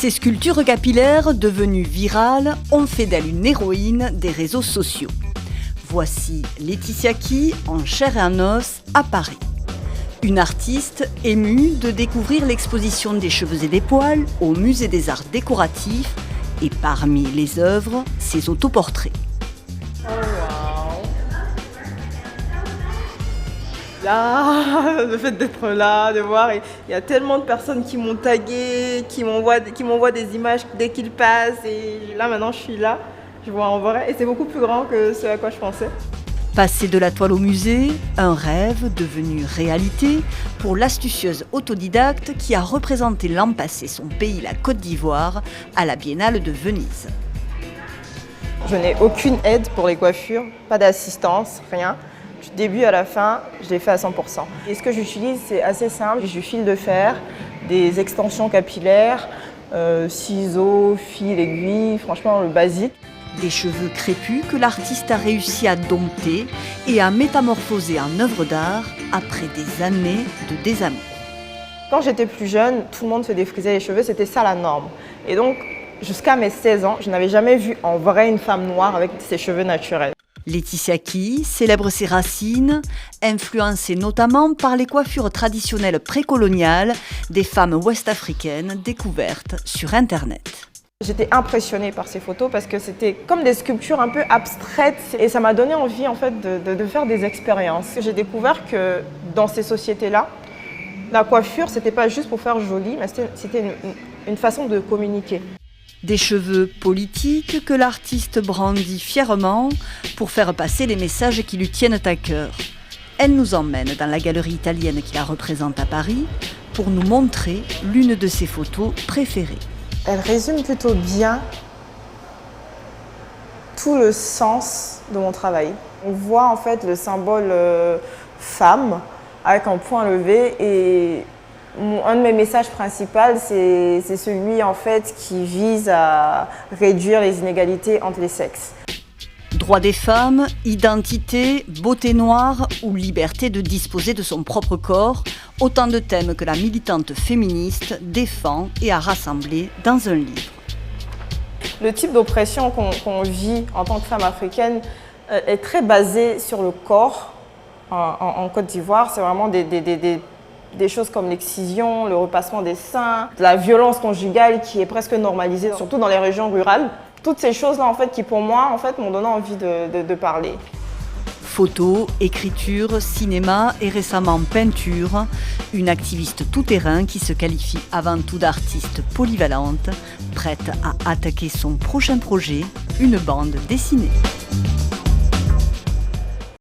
Ces sculptures capillaires, devenues virales, ont fait d'elle une héroïne des réseaux sociaux. Voici Laetitia Key en chair et en os à Paris. Une artiste émue de découvrir l'exposition des cheveux et des poils au Musée des Arts Décoratifs et parmi les œuvres, ses autoportraits. Oh wow. Là, le fait d'être là, de voir, il y a tellement de personnes qui m'ont tagué, qui m'envoient des images dès qu'ils passent. Et là, maintenant, je suis là, je vois en vrai. Et c'est beaucoup plus grand que ce à quoi je pensais. Passer de la toile au musée, un rêve devenu réalité pour l'astucieuse autodidacte qui a représenté l'an passé son pays, la Côte d'Ivoire, à la Biennale de Venise. Je n'ai aucune aide pour les coiffures, pas d'assistance, rien. Du début à la fin, je l'ai fait à 100%. Et ce que j'utilise, c'est assez simple. J'ai du fil de fer, des extensions capillaires, ciseaux, fil, aiguilles, franchement le basique. Des cheveux crépus que l'artiste a réussi à dompter et à métamorphoser en œuvre d'art après des années de désamour. Quand j'étais plus jeune, tout le monde se défrisait les cheveux, c'était ça la norme. Et donc, jusqu'à mes 16 ans, je n'avais jamais vu en vrai une femme noire avec ses cheveux naturels. Laetitia Key célèbre ses racines, influencées notamment par les coiffures traditionnelles précoloniales des femmes ouest-africaines découvertes sur Internet. J'étais impressionnée par ces photos parce que c'était comme des sculptures un peu abstraites et ça m'a donné envie en fait de faire des expériences. J'ai découvert que dans ces sociétés-là, la coiffure, c'était pas juste pour faire joli, mais c'était une façon de communiquer. Des cheveux politiques que l'artiste brandit fièrement pour faire passer les messages qui lui tiennent à cœur. Elle nous emmène dans la galerie italienne qui la représente à Paris pour nous montrer l'une de ses photos préférées. Elle résume plutôt bien tout le sens de mon travail. On voit en fait le symbole femme avec un point levé et un de mes messages principaux, c'est celui en fait qui vise à réduire les inégalités entre les sexes. Droits des femmes, identité, beauté noire ou liberté de disposer de son propre corps, autant de thèmes que la militante féministe défend et a rassemblés dans un livre. Le type d'oppression qu'on vit en tant que femme africaine est très basé sur le corps en Côte d'Ivoire. C'est vraiment des choses comme l'excision, le repassement des seins, la violence conjugale qui est presque normalisée, surtout dans les régions rurales. Toutes ces choses-là, en fait, qui pour moi, en fait, m'ont donné envie de parler. Photos, écriture, cinéma et récemment peinture, une activiste tout-terrain qui se qualifie avant tout d'artiste polyvalente, prête à attaquer son prochain projet, une bande dessinée.